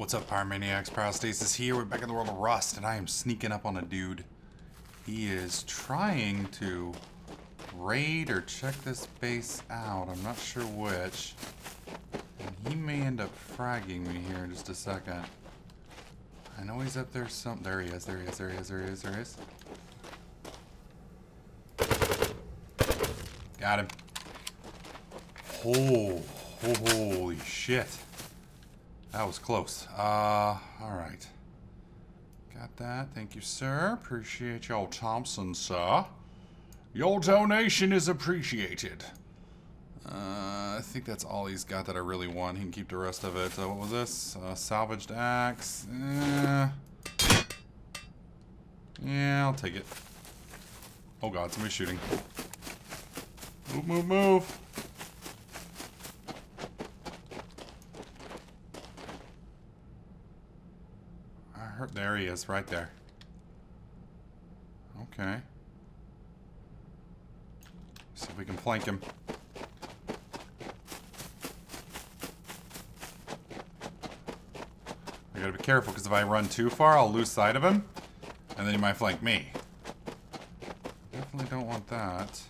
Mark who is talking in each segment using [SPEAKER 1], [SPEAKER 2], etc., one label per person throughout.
[SPEAKER 1] What's up, Pyromaniacs? Pyrostasis here. We're back in the world of Rust, and I am sneaking up on a dude. He is trying to raid or check this base out. I'm not sure which. And he may end up fragging me here in just a second. I know he's up there some... There he is, there he is, there he is, there he is, there he is. Got him. Oh, holy shit. That was close. Alright. Got that. Thank you, sir. Appreciate y'all, Thompson, sir. Your donation is appreciated. I think that's all he's got that I really want. He can keep the rest of it. What was this? Salvaged axe. Yeah, I'll take it. Oh god, somebody's shooting. Move, move, move. There he is, right there. Okay. See if we can flank him. I gotta be careful, because if I run too far, I'll lose sight of him. And then he might flank me. Definitely don't want that.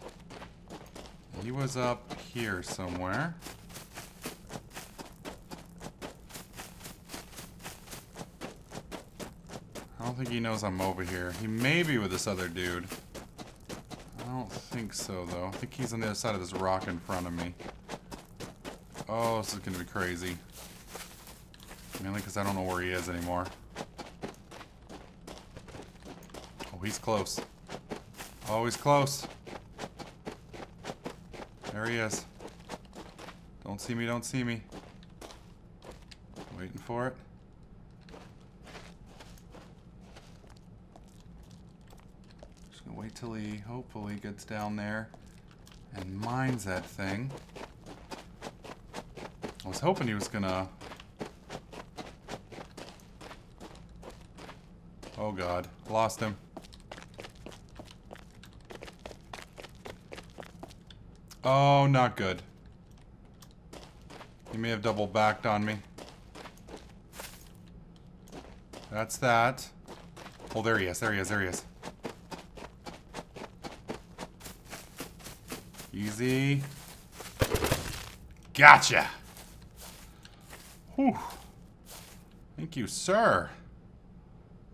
[SPEAKER 1] He was up here somewhere. I don't think he knows I'm over here. He may be with this other dude. I don't think so, though. I think he's on the other side of this rock in front of me. Oh, this is going to be crazy. Mainly because I don't know where he is anymore. Oh, he's close. Oh, he's close. There he is. Don't see me, don't see me. Waiting for it. Wait till he hopefully gets down there and mines that thing. I was hoping he was gonna... Oh god, lost him. Oh, not good. He may have double backed on me. That's that. Oh, there he is, there he is, there he is. Easy. Gotcha. Whew. Thank you, sir.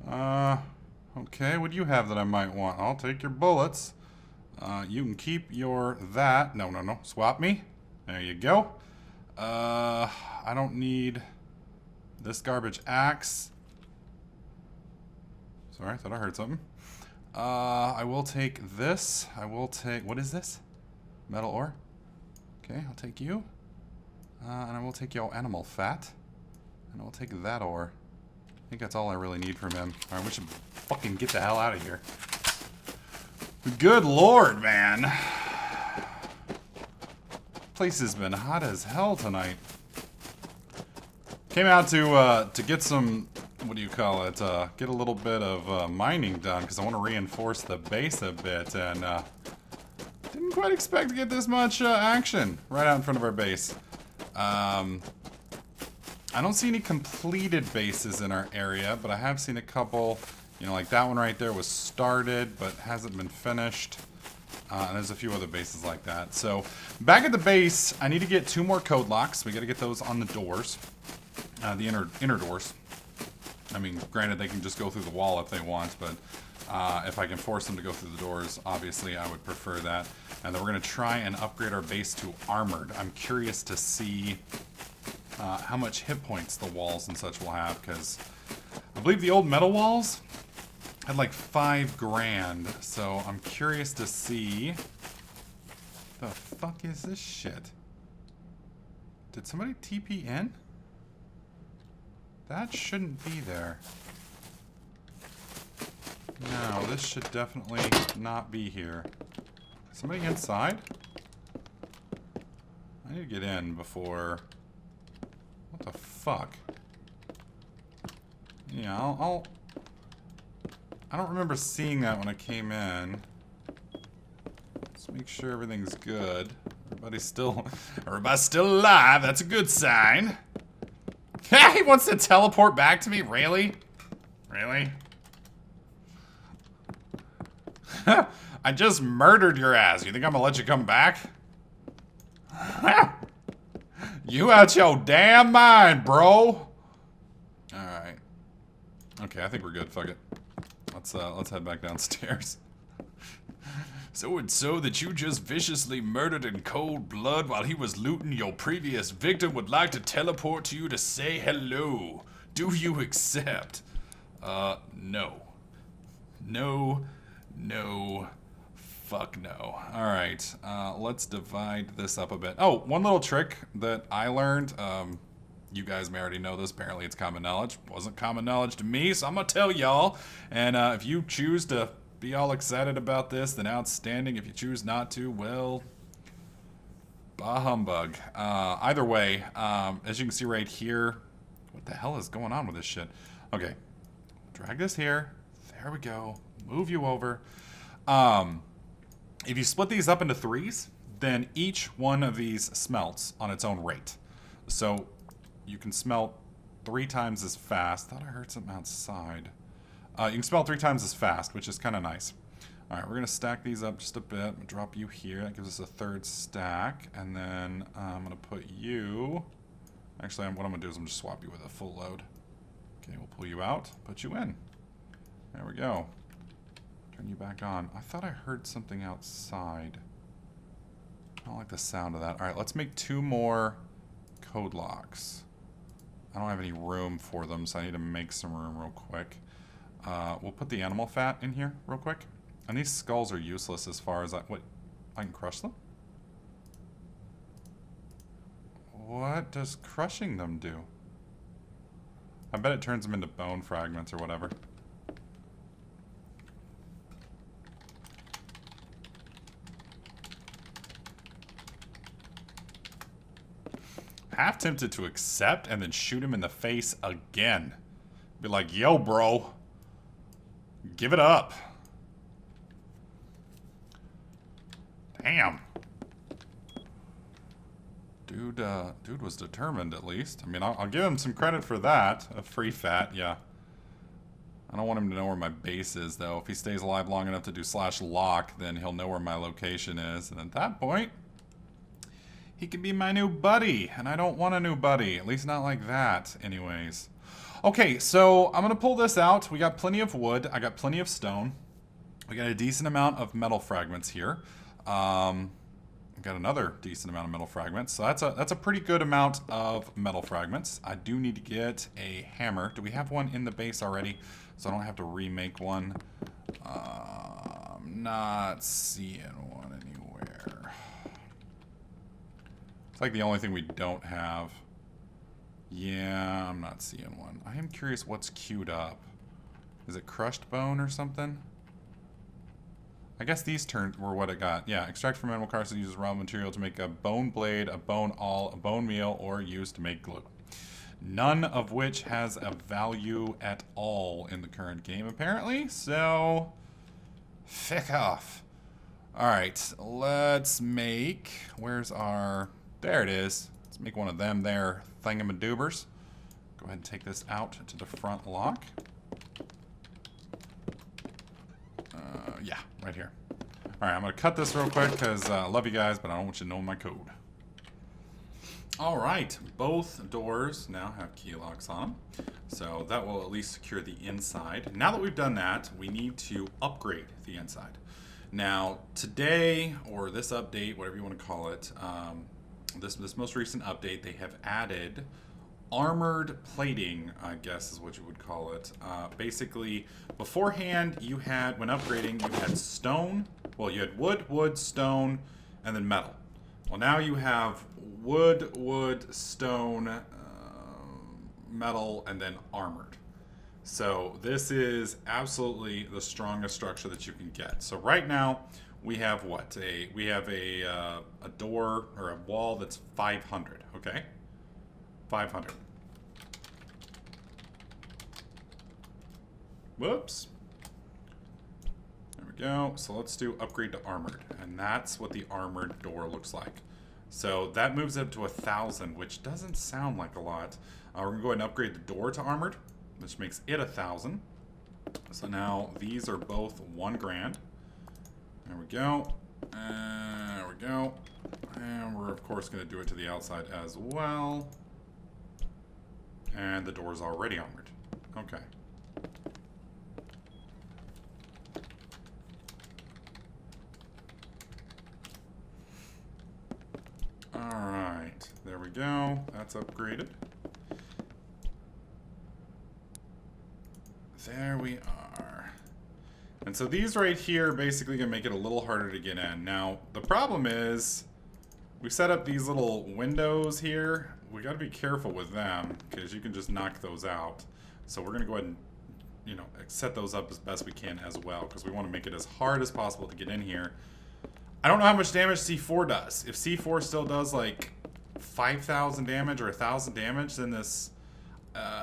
[SPEAKER 1] Okay, what do you have that I might want? I'll take your bullets. You can keep your that. No, no, no. Swap me. There you go. I don't need this garbage axe. Sorry, I thought I heard something. I will take this. I will take... What is this? Metal ore. Okay, I'll take you. And I will take your animal fat. And I'll take that ore. I think that's all I really need from him. Alright, we should fucking get the hell out of here. Good lord, man. Place has been hot as hell tonight. Came out to get some, what do you call it? Get a little bit of mining done, because I want to reinforce the base a bit, and didn't quite expect to get this much action right out in front of our base. I don't see any completed bases in our area, but I have seen a couple, you know, like that one right there was started, but hasn't been finished. And there's a few other bases like that. So, back at the base, I need to get 2 more code locks. We gotta get those on the doors. The inner doors. I mean, granted, they can just go through the wall if they want, but if I can force them to go through the doors, obviously I would prefer that. And then we're going to try and upgrade our base to armored. I'm curious to see how much hit points the walls and such will have, because I believe the old metal walls had like 5 grand, so I'm curious to see... The fuck is this shit? Did somebody TP in? That shouldn't be there. No, this should definitely not be here. Somebody inside? I need to get in before... What the fuck? Yeah, I don't remember seeing that when I came in. Let's make sure everything's good. Everybody's still alive. That's a good sign. Hey, wants to teleport back to me? Really? Really? I just murdered your ass. You think I'm gonna let you come back? You out your damn mind, bro. Alright. Okay, I think we're good. Fuck it. Let's head back downstairs. So and so that you just viciously murdered in cold blood while he was looting your previous victim would like to teleport to you to say hello. Do you accept? No. No. No. Fuck no. Alright, let's divide this up a bit. Oh, one little trick that I learned. You guys may already know this. Apparently it's common knowledge. Wasn't common knowledge to me, so I'm gonna tell y'all. And if you choose to be all excited about this, then outstanding. If you choose not to, well, bah humbug. Either way, as you can see right here, what the hell is going on with this shit? Okay, drag this here. There we go. Move you over. If you split these up into threes, then each one of these smelts on its own rate. So you can smelt 3 times as fast. Thought I heard something outside. You can smelt 3 times as fast, which is kind of nice. All right, we're gonna stack these up just a bit. I'm gonna drop you here. That gives us a 3rd stack, and then I'm gonna put you. Actually, what I'm gonna do is I'm just swap you with a full load. Okay, we'll pull you out, put you in. There we go. Turn you back on. I thought I heard something outside. I don't like the sound of that. All right, let's make 2 more code locks. I don't have any room for them, so I need to make some room real quick. We'll put the animal fat in here real quick. And these skulls are useless as far as I can crush them? What does crushing them do? I bet it turns them into bone fragments or whatever. Half tempted to accept and then shoot him in the face again. Be like, yo, bro. Give it up. Damn. Dude was determined, at least. I mean, I'll give him some credit for that. A free fat, yeah. I don't want him to know where my base is, though. If he stays alive long enough to do /lock, then he'll know where my location is. And at that point, he can be my new buddy. And I don't want a new buddy. At least not like that, anyways. Okay, so I'm going to pull this out. We got plenty of wood. I got plenty of stone. We got a decent amount of metal fragments here. We got another decent amount of metal fragments. So that's a pretty good amount of metal fragments. I do need to get a hammer. Do we have one in the base already? So I don't have to remake one. I'm not seeing one anywhere. It's like the only thing we don't have. Yeah, I'm not seeing one. I am curious what's queued up. Is it crushed bone or something? I guess these were what it got. Yeah, extract from animal carcasses uses raw material to make a bone blade, a bone awl, a bone meal, or used to make glue. None of which has a value at all in the current game, apparently. So, fick off. Alright, let's make... Where's our... There it is. Let's make one of them there thingamadoobers. Go ahead and take this out to the front lock. Yeah, right here. All right, I'm going to cut this real quick because I love you guys, but I don't want you to know my code. All right, both doors now have key locks on them, so that will at least secure the inside. Now that we've done that, we need to upgrade the inside. Now, today, or this update, whatever you want to call it, this most recent update, they have added armored plating, I guess is what you would call it. Basically, beforehand, you had, when upgrading, you had stone. Well, you had wood, stone, and then metal. Well, now you have wood, stone, metal, and then armored. So this is absolutely the strongest structure that you can get. So right now, we have what? We have a door or a wall that's 500, okay? 500. Whoops. There we go. So let's do upgrade to armored. And that's what the armored door looks like. So that moves it to 1,000, which doesn't sound like a lot. We're gonna go ahead and upgrade the door to armored, which makes it 1,000. So now these are both 1 grand. There we go. There we go. And we're of course gonna do it to the outside as well. And the door's already armored. Okay. Alright, there we go. That's upgraded. There we are. And so these right here are basically going to make it a little harder to get in. Now, the problem is we set up these little windows here. We got to be careful with them because you can just knock those out. So we're going to go ahead and, you know, set those up as best we can as well because we want to make it as hard as possible to get in here. I don't know how much damage C4 does. If C4 still does like 5,000 damage or 1,000 damage, then this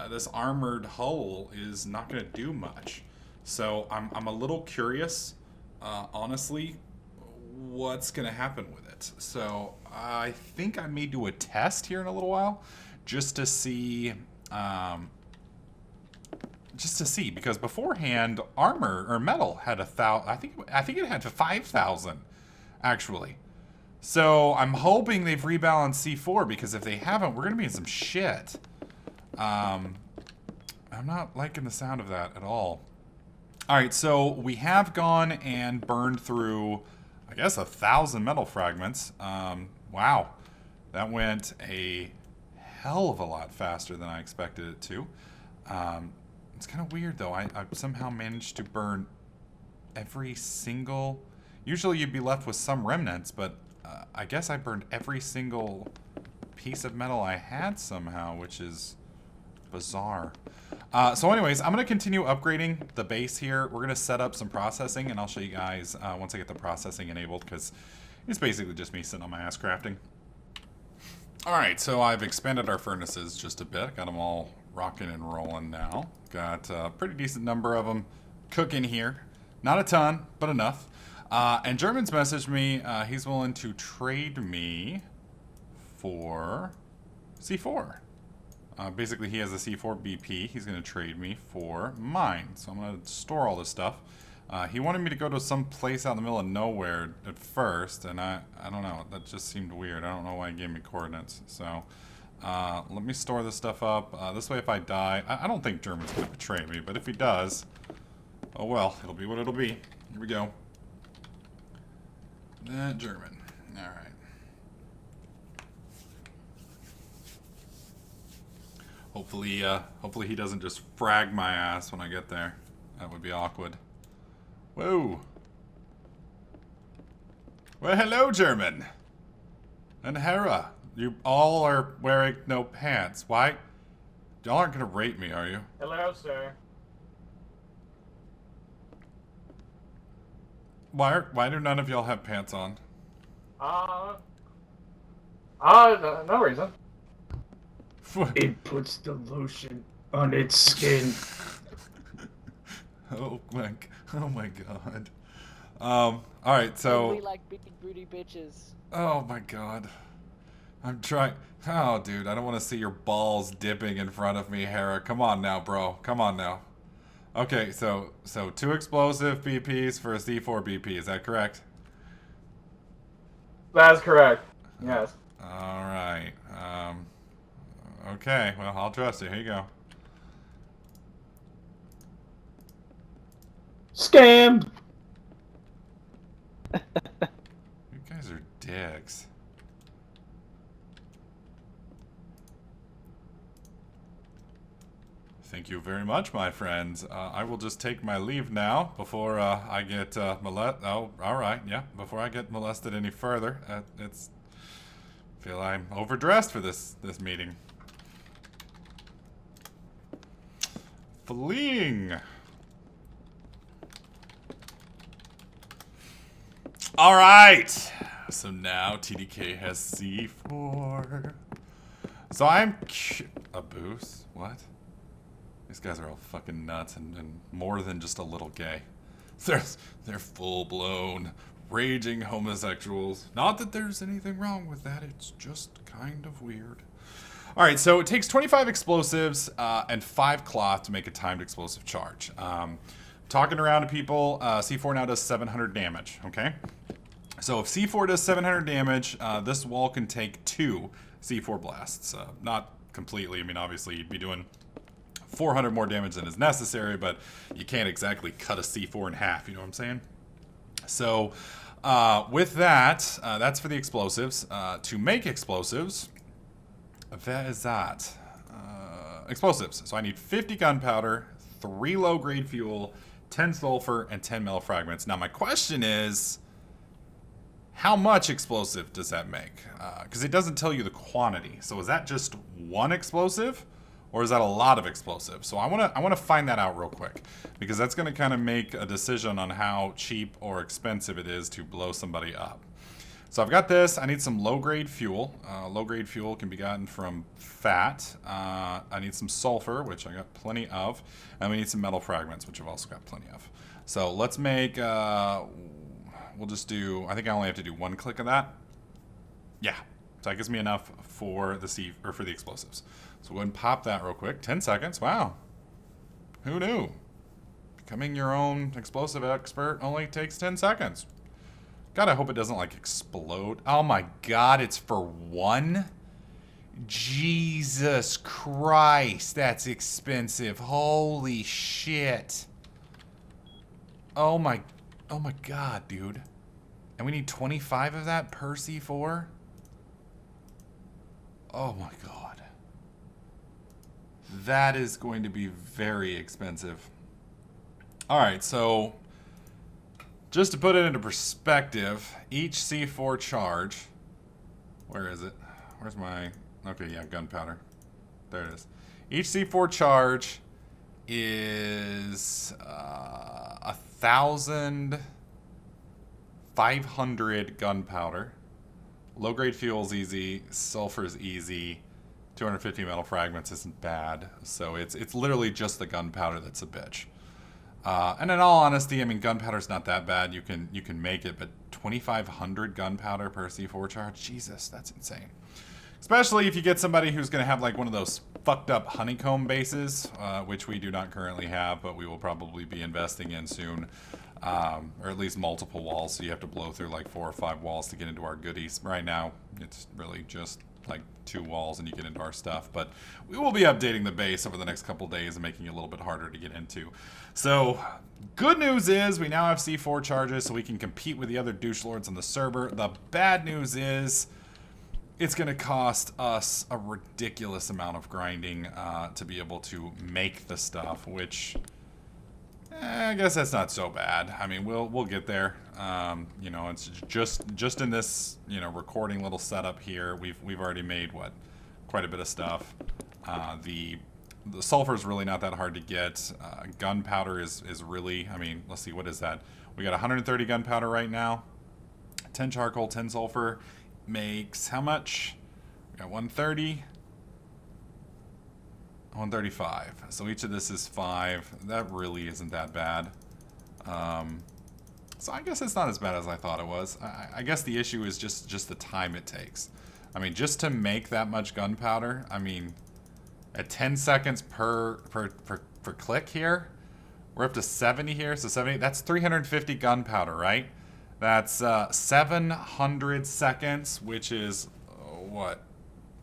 [SPEAKER 1] this armored hull is not going to do much. So I'm a little curious, honestly, what's going to happen with it. So I think I may do a test here in a little while, just to see, because beforehand armor or metal had 1,000. I think it had 5,000. Actually. So I'm hoping they've rebalanced C4 because if they haven't, we're going to be in some shit. I'm not liking the sound of that at all. Alright, so we have gone and burned through, I guess, 1,000 metal fragments. Wow. That went a hell of a lot faster than I expected it to. It's kind of weird though. I somehow managed to burn every single... Usually you'd be left with some remnants, but I guess I burned every single piece of metal I had somehow, which is bizarre. So anyways, I'm going to continue upgrading the base here. We're going to set up some processing, and I'll show you guys once I get the processing enabled, because it's basically just me sitting on my ass crafting. Alright, so I've expanded our furnaces just a bit. Got them all rocking and rolling now. Got a pretty decent number of them cooking here. Not a ton, but enough. And German's messaged me, he's willing to trade me for C4. Basically, he has a C4 BP. He's going to trade me for mine. So I'm going to store all this stuff. He wanted me to go to some place out in the middle of nowhere at first, and I don't know. That just seemed weird. I don't know why he gave me coordinates. So let me store this stuff up. This way, if I die, I don't think German's going to betray me, but if he does, oh well, it'll be what it'll be. Here we go. That German. All right. Hopefully he doesn't just frag my ass when I get there. That would be awkward. Whoa. Well, hello, German. And Hera. You all are wearing no pants. Why? Y'all aren't gonna rape me, are you?
[SPEAKER 2] Hello, sir.
[SPEAKER 1] Why do none of y'all have pants on?
[SPEAKER 2] No reason.
[SPEAKER 3] It puts the lotion on its skin.
[SPEAKER 1] Oh my god. Alright, so...
[SPEAKER 4] We like big booty bitches.
[SPEAKER 1] Oh my god. I'm trying... Oh, dude, I don't want to see your balls dipping in front of me, Hera. Come on now, bro. Come on now. Okay, so 2 explosive BPs for a C4 BP, is that correct?
[SPEAKER 2] That's correct. Yes.
[SPEAKER 1] Alright. Okay, well, I'll trust you. Here you go.
[SPEAKER 3] Scammed!
[SPEAKER 1] You guys are dicks. Thank you very much, my friends. I will just take my leave now before I get molested. Oh, all right, yeah. Before I get molested any further, feel I'm overdressed for this meeting. Fleeing. All right. So now TDK has C4. So I'm a boost. What? These guys are all fucking nuts and more than just a little gay. They're full-blown Raging homosexuals. Not that there's anything wrong with that, it's just kind of weird. Alright, so it takes 25 explosives and 5 cloth to make a timed explosive charge. Talking around to people, C4 now does 700 damage, okay? So if C4 does 700 damage, this wall can take 2 C4 blasts. Not completely, I mean obviously you'd be doing 400 more damage than is necessary, but you can't exactly cut a C4 in half, you know what I'm saying? So with that, that's for the explosives. To make explosives, that is that. Explosives. So I need 50 gunpowder, 3 low-grade fuel, 10 sulfur, and 10 metal fragments. Now my question is, how much explosive does that make? Because it doesn't tell you the quantity. So is that just 1 explosive? Or is that a lot of explosive? So I wanna find that out real quick, because that's gonna kind of make a decision on how cheap or expensive it is to blow somebody up. So I've got this. I need some low-grade fuel. Low-grade fuel can be gotten from fat. I need some sulfur, which I got plenty of, and we need some metal fragments, which I've also got plenty of. So let's make. We'll just do. I think I only have to do 1 click of that. Yeah, so that gives me enough for the for the explosives. So we'll go ahead and pop that real quick. 10 seconds. Wow. Who knew? Becoming your own explosive expert only takes 10 seconds. God, I hope it doesn't, like, explode. Oh my god, it's for 1? Jesus Christ, that's expensive. Holy shit. Oh my god, dude. And we need 25 of that per C4? Oh my god. That is going to be very expensive. Alright, so just to put it into perspective, each C4 charge, where is it? Where's my, okay, yeah, gunpowder. There it is. Each C4 charge is 1,500 gunpowder. Low-grade fuel is easy. Sulfur is easy. 250 metal fragments isn't bad. So it's literally just the gunpowder that's a bitch. And in all honesty, I mean, gunpowder's not that bad. You can make it, but 2,500 gunpowder per C4 charge? Jesus, that's insane. Especially if you get somebody who's going to have like one of those fucked up honeycomb bases, which we do not currently have, but we will probably be investing in soon. Or at least multiple walls, so you have to blow through like 4 or 5 walls to get into our goodies. Right now, it's really just like 2 walls and you get into our stuff, but we will be updating the base over the next couple days and making it a little bit harder to get into. So good news is we now have C4 charges, so we can compete with the other douche lords on the server. The bad news is it's going to cost us a ridiculous amount of grinding to be able to make the stuff, which I guess that's not so bad. I mean, we'll get there. You know, it's just in this, you know, recording little setup here, we've already made quite a bit of stuff. The sulfur is really not that hard to get. Gunpowder is really, I mean, let's see, what is that? We got 130 gunpowder right now. 10 charcoal, 10 sulfur makes how much? We got 130. 135. So each of this is 5. That really isn't that bad. So I guess it's not as bad as I thought it was. I guess the issue is just the time it takes. I mean, just to make that much gunpowder, I mean, at 10 seconds per click here, we're up to 70 here. So 70, that's 350 gunpowder, right? That's 700 seconds, which is, what,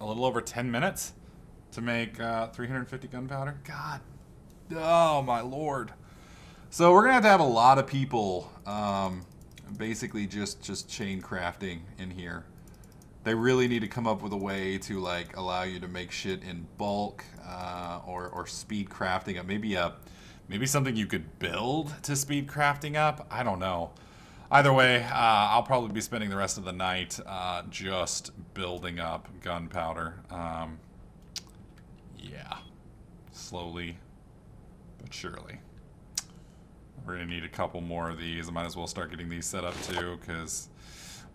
[SPEAKER 1] a little over 10 minutes? To make 350 gunpowder? God. Oh, my lord. So we're going to have a lot of people basically just chain crafting in here. They really need to come up with a way to like allow you to make shit in bulk or speed crafting up. Maybe something you could build to speed crafting up. I don't know. Either way, I'll probably be spending the rest of the night just building up gunpowder. Yeah, slowly but surely. We're gonna need a couple more of these. I might as well start getting these set up too, because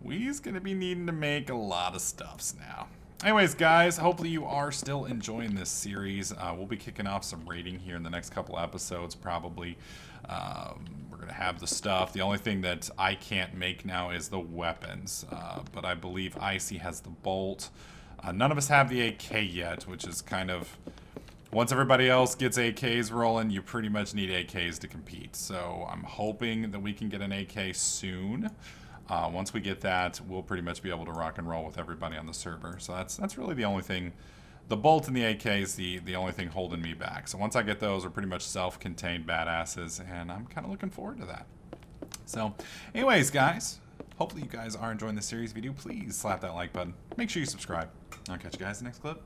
[SPEAKER 1] we's gonna be needing to make a lot of stuffs now. Anyways, guys, hopefully you are still enjoying this series. We'll be kicking off some raiding here in the next couple episodes, probably. We're going to have the stuff. The only thing that I can't make now is the weapons. But I believe Icy has the bolt. None of us have the AK yet, which is kind of... Once everybody else gets AKs rolling, you pretty much need AKs to compete. So I'm hoping that we can get an AK soon. Once we get that, we'll pretty much be able to rock and roll with everybody on the server. So that's really the only thing. The bolt and the AK is the only thing holding me back. So once I get those, we're pretty much self-contained badasses, and I'm kind of looking forward to that. So anyways, guys, hopefully you guys are enjoying this series. If you do, please slap that like button. Make sure you subscribe. I'll catch you guys in the next clip.